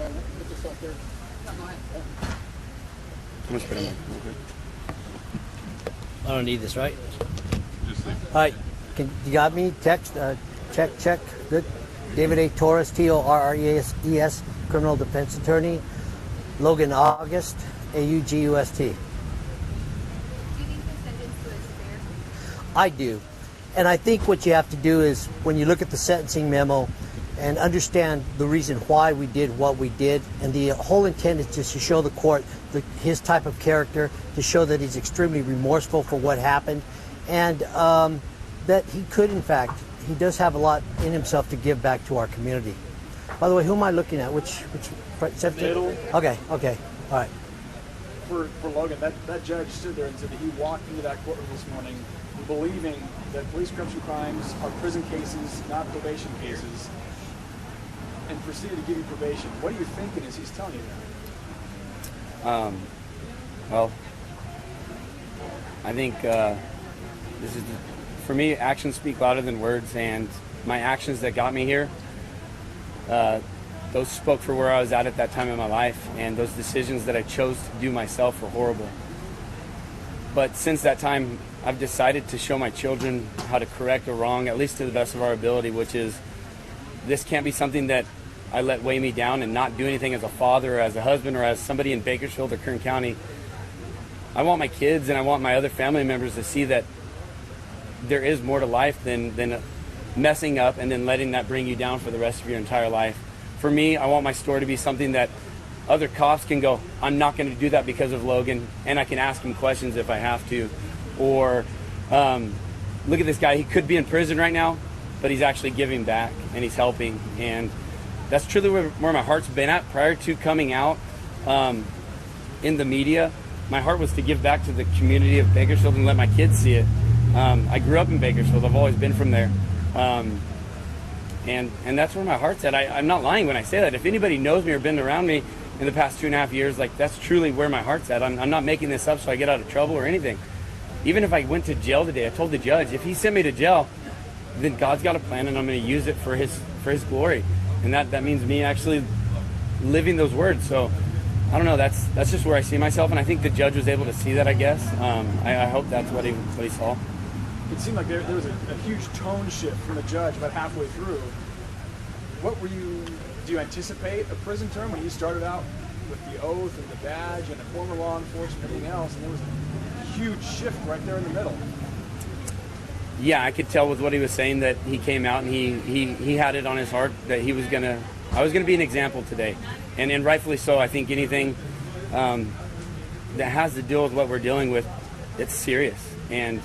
Put this up there. Go ahead. How much better? I don't need this, right? Just leave. All right. You got me? Text. Check. Good. David A. Torres, Torrees, criminal defense attorney. Logan August, August. Do you think the sentence was fair? I do. And I think what you have to do is, when you look at the sentencing memo and understand the reason why we did what we did, and the whole intent is just to show the court his type of character, to show that he's extremely remorseful for what happened, and that he could, in fact, he does have a lot in himself to give back to our community. By the way, who am I looking at? Which 17? Middle. Okay, all right. For Logan, that judge stood there and said that he walked into that courtroom this morning believing that police corruption crimes are prison cases, not probation cases, and proceeded to give you probation. What are you thinking as he's telling you that? Well, I think this is, for me, actions speak louder than words, and my actions that got me here, those spoke for where I was at that time in my life, and those decisions that I chose to do myself were horrible. But since that time, I've decided to show my children how to correct a wrong, at least to the best of our ability, which is, this can't be something that I let weigh me down and not do anything as a father or as a husband or as somebody in Bakersfield or Kern County. I want my kids and I want my other family members to see that there is more to life than messing up and then letting that bring you down for the rest of your entire life. For me, I want my story to be something that other cops can go, I'm not going to do that because of Logan, and I can ask him questions if I have to. Or look at this guy, he could be in prison right now, but he's actually giving back and he's helping. And that's truly where my heart's been at prior to coming out in the media. My heart was to give back to the community of Bakersfield and let my kids see it. I grew up in Bakersfield. I've always been from there. And that's where my heart's at. I'm not lying when I say that. If anybody knows me or been around me in the past 2.5 years, like, that's truly where my heart's at. I'm not making this up so I get out of trouble or anything. Even if I went to jail today, I told the judge, if he sent me to jail, then God's got a plan and I'm going to use it for his glory. And that means me actually living those words. So I don't know, that's just where I see myself, and I think the judge was able to see that, I guess. I hope that's what he saw. It seemed like there was a huge tone shift from the judge about halfway through. Do you anticipate a prison term when you started out with the oath and the badge and the former law enforcement and everything else, and there was a huge shift right there in the middle? Yeah, I could tell with what he was saying that he came out and he had it on his heart that I was gonna be an example today, and rightfully so. I think anything that has to deal with what we're dealing with, it's serious, and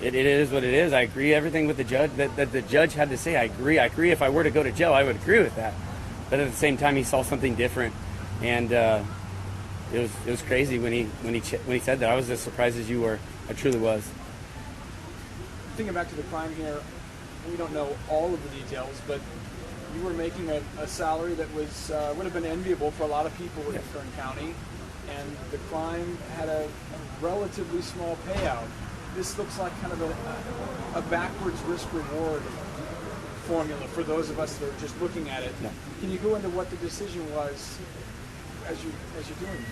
it is what it is. I agree everything with the judge that the judge had to say. I agree. If I were to go to jail, I would agree with that. But at the same time, he saw something different, and it was crazy when he said that. I was as surprised as you were. I truly was. Thinking back to the crime here, we don't know all of the details, but you were making a salary that would have been enviable for a lot of people in Kern County, and the crime had a relatively small payout. This looks like kind of a backwards risk-reward formula for those of us that are just looking at it. Yeah. Can you go into what the decision was as you're doing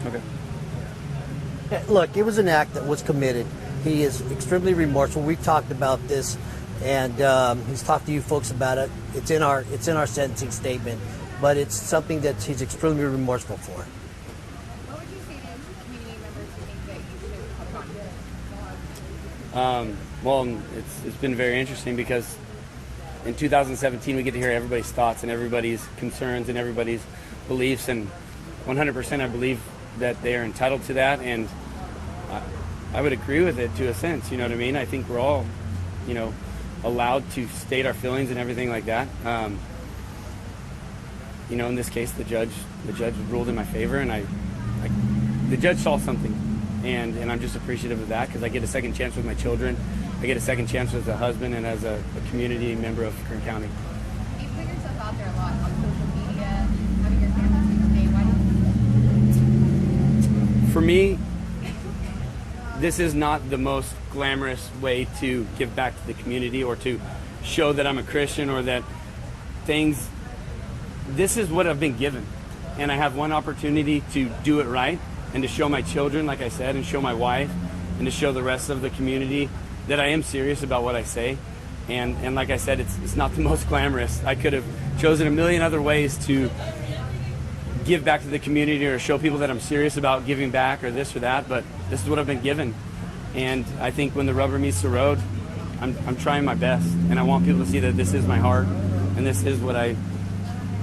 this? Okay. Look, it was an act that was committed. He is extremely remorseful. We've talked about this, and he's talked to you folks about it. It's in our sentencing statement, but it's something that he's extremely remorseful for. What would you say to community members who think that you should have gone? Well, it's been very interesting because in 2017 we get to hear everybody's thoughts and everybody's concerns and everybody's beliefs, and 100% I believe that they are entitled to that, and I would agree with it to a sense. You know what I mean? I think we're all, allowed to state our feelings and everything like that. In this case, the judge ruled in my favor, and the judge saw something, and I'm just appreciative of that because I get a second chance with my children. I get a second chance as a husband and as a community member of Kern County. You put yourself out there a lot on social media, having your family say, why do you do that? For me, this is not the most glamorous way to give back to the community or to show that I'm a Christian or that things. This is what I've been given, and I have one opportunity to do it right and to show my children, like I said, and show my wife and to show the rest of the community that I am serious about what I say. And like I said, it's not the most glamorous. I could have chosen a million other ways to give back to the community or show people that I'm serious about giving back or this or that, but this is what I've been given. And I think when the rubber meets the road, I'm trying my best, and I want people to see that this is my heart and this is what I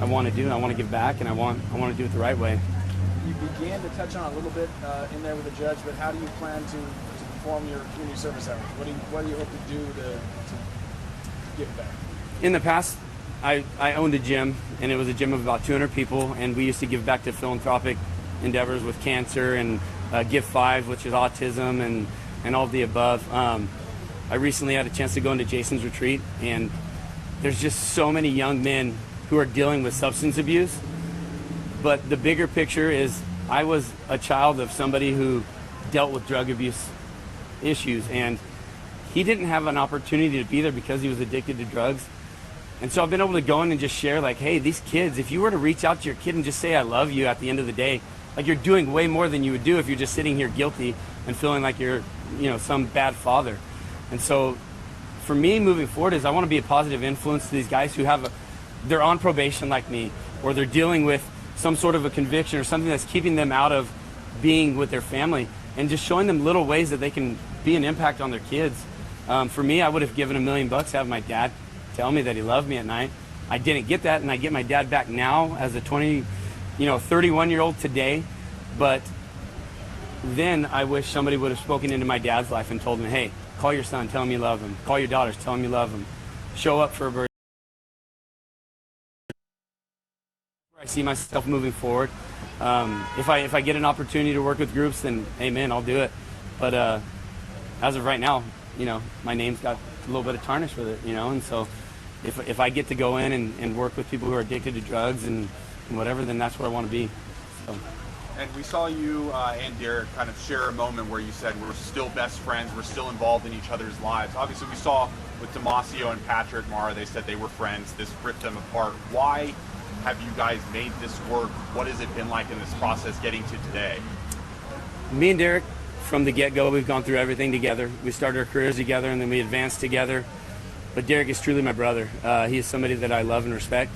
want to do, and I want to give back, and I want to do it the right way. You began to touch on a little bit in there with the judge, but how do you plan to perform your community service hours? What do you hope to do to give back? In the past, I owned a gym, and it was a gym of about 200 people, and we used to give back to philanthropic endeavors with cancer and Give 5, which is autism, and all of the above. I recently had a chance to go into Jason's retreat, and there's just so many young men who are dealing with substance abuse. But the bigger picture is I was a child of somebody who dealt with drug abuse issues, and he didn't have an opportunity to be there because he was addicted to drugs. And so I've been able to go in and just share, like, hey, these kids, if you were to reach out to your kid and just say I love you at the end of the day, like, you're doing way more than you would do if you're just sitting here guilty and feeling like you're, some bad father. And so for me moving forward is I want to be a positive influence to these guys who they're on probation like me, or they're dealing with some sort of a conviction or something that's keeping them out of being with their family, and just showing them little ways that they can be an impact on their kids. For me, I would have given $1 million to have my dad tell me that he loved me at night. I didn't get that, and I get my dad back now as a 31-year-old today. But then I wish somebody would have spoken into my dad's life and told him, hey, call your son, tell him you love him. Call your daughters, tell him you love him. Show up for a birthday. I see myself moving forward. If I get an opportunity to work with groups, then amen, I'll do it. But as of right now, my name's got a little bit of tarnish with it, and so if I get to go in and work with people who are addicted to drugs and whatever, then that's where I want to be. So. And we saw you and Derrick kind of share a moment where you said we're still best friends, we're still involved in each other's lives. Obviously, we saw with Damasio and Patrick Mara, they said they were friends. This ripped them apart. Why have you guys made this work? What has it been like in this process getting to today? Me and Derrick, from the get-go, we've gone through everything together. We started our careers together, and then we advanced together. But Derrick is truly my brother. He is somebody that I love and respect.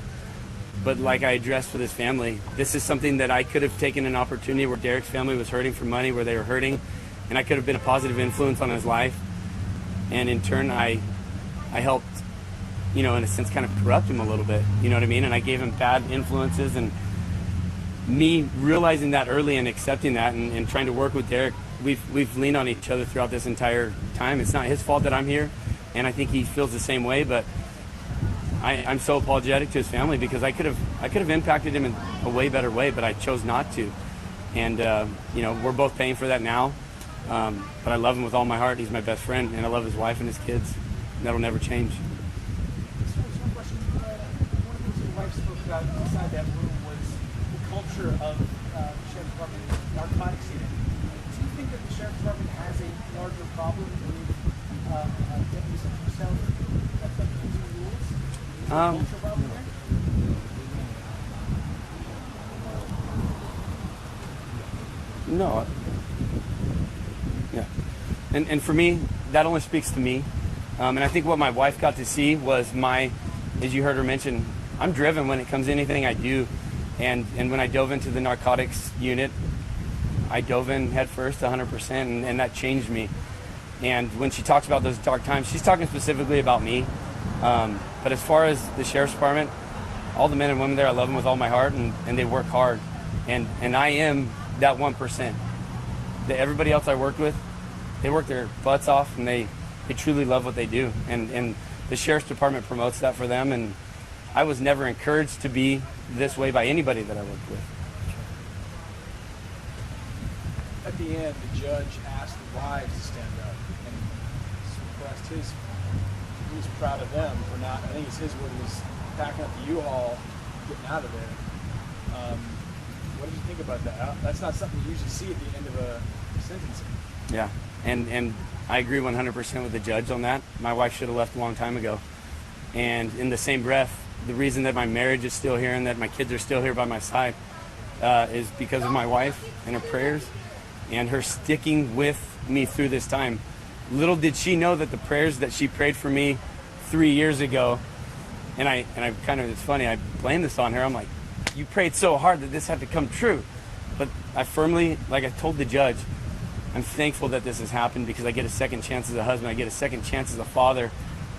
But like I addressed with his family, this is something that I could have taken an opportunity where Derrick's family was hurting for money, where they were hurting, and I could have been a positive influence on his life. And in turn, I helped, in a sense, kind of corrupt him a little bit. You know what I mean? And I gave him bad influences. And me realizing that early and accepting that and trying to work with Derrick, we've leaned on each other throughout this entire time. It's not his fault that I'm here, and I think he feels the same way. But I'm so apologetic to his family because I could have impacted him in a way better way, but I chose not to. And we're both paying for that now. But I love him with all my heart. He's my best friend, and I love his wife and his kids. And that'll never change. One question. One of the things your wife spoke about inside that room was the culture of the sheriff's department narcotics unit. Do you think that the sheriff's department has a larger problem with deputies like yourself that's abusing rules? Is there a culture problem there? No. Yeah. And for me, that only speaks to me. And I think what my wife got to see was as you heard her mention, I'm driven when it comes to anything I do. And when I dove into the narcotics unit, I dove in head first 100%, and that changed me. And when she talks about those dark times, she's talking specifically about me. But as far as the sheriff's department, all the men and women there, I love them with all my heart, and they work hard. And I am that 1%. Everybody else I worked with, they work their butts off, and they truly love what they do. And the sheriff's department promotes that for them. And I was never encouraged to be this way by anybody that I worked with. At the end, the judge asked the wives to stand up and expressed he was proud of them for not, I think it's his word, was packing up the U-Haul, getting out of there. What did you think about that? That's not something you usually see at the end of a sentencing. Yeah, and I agree 100% with the judge on that. My wife should have left a long time ago. And in the same breath, the reason that my marriage is still here and that my kids are still here by my side is because of my wife and her prayers and her sticking with me through this time. Little did she know that the prayers that she prayed for me 3 years ago, and I kind of, it's funny, I blame this on her. I'm like, you prayed so hard that this had to come true. But I firmly, like I told the judge, I'm thankful that this has happened because I get a second chance as a husband, I get a second chance as a father,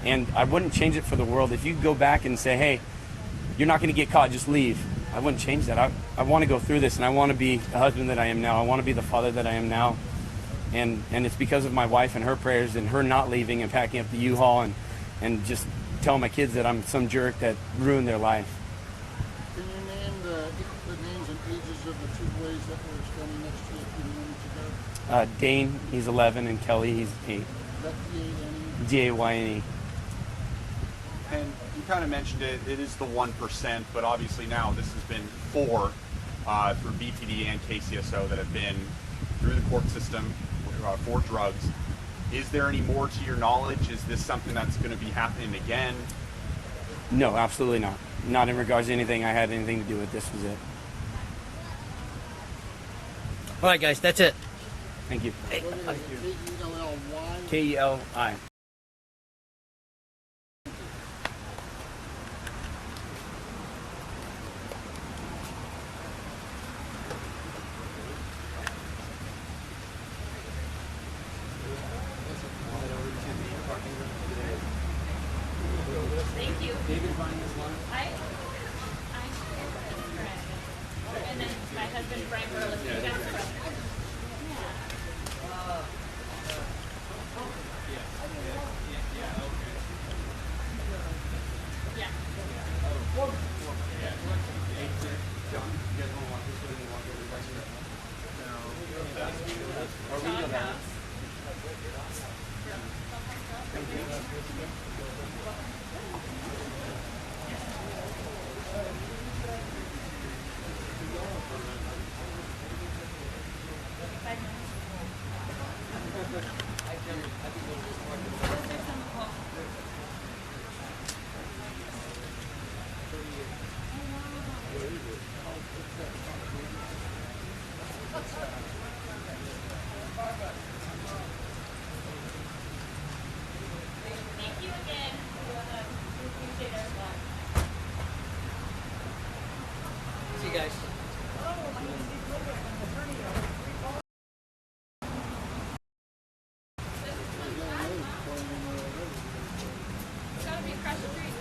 and I wouldn't change it for the world. If you go back and say, hey, you're not going to get caught, just leave, I wouldn't change that. I want to go through this, and I want to be the husband that I am now. I want to be the father that I am now. And it's because of my wife and her prayers and her not leaving and packing up the U-Haul and just telling my kids that I'm some jerk that ruined their life. Can you name the names and ages of the two boys that were standing next to you a few moments ago? Dane, he's 11, and Kelly, he's 8. Is that D-A-N-E? D-A-Y-N-E. And you kind of mentioned it, it is the 1%, but obviously now this has been 4 through BPD and KCSO that have been through the court system for drugs. Is there any more to your knowledge? Is this something that's going to be happening again? No, absolutely not. Not in regards to anything I had anything to do with. This was it. All right, guys, that's it. Thank you. What is it? K-E-L-L-Y? K-E-L-I. Thank you. David buying this lunch? And then my husband, Brian Burles, you guys are brothers. Yeah. Thank you again. Appreciate it a lot. See you guys. It's gotta be across the street.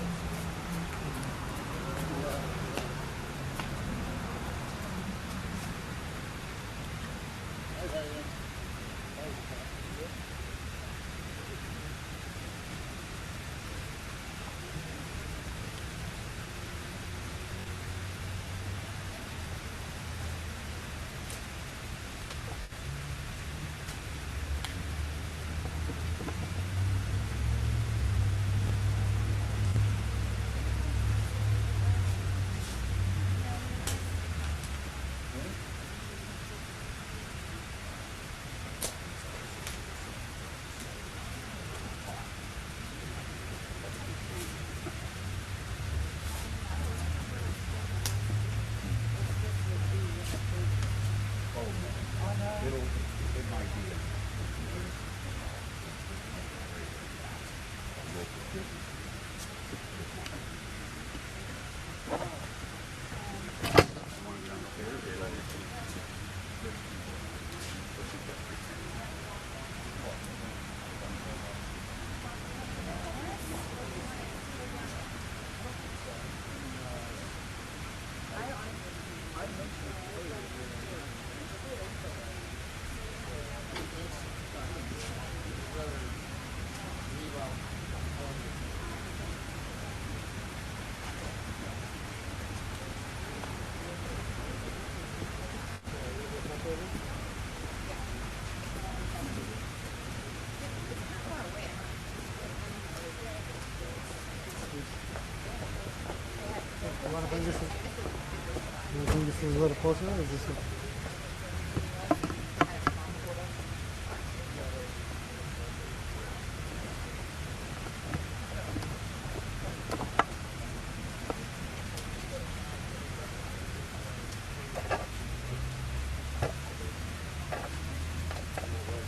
is a little closer. Or is this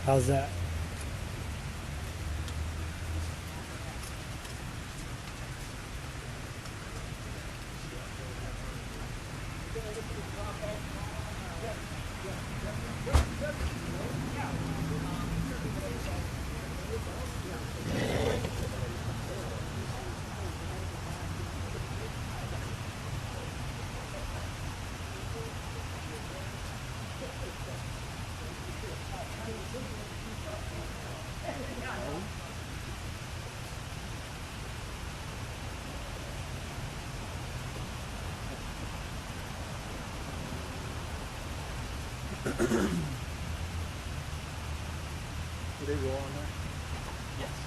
How's that? Did they roll on there? Yes.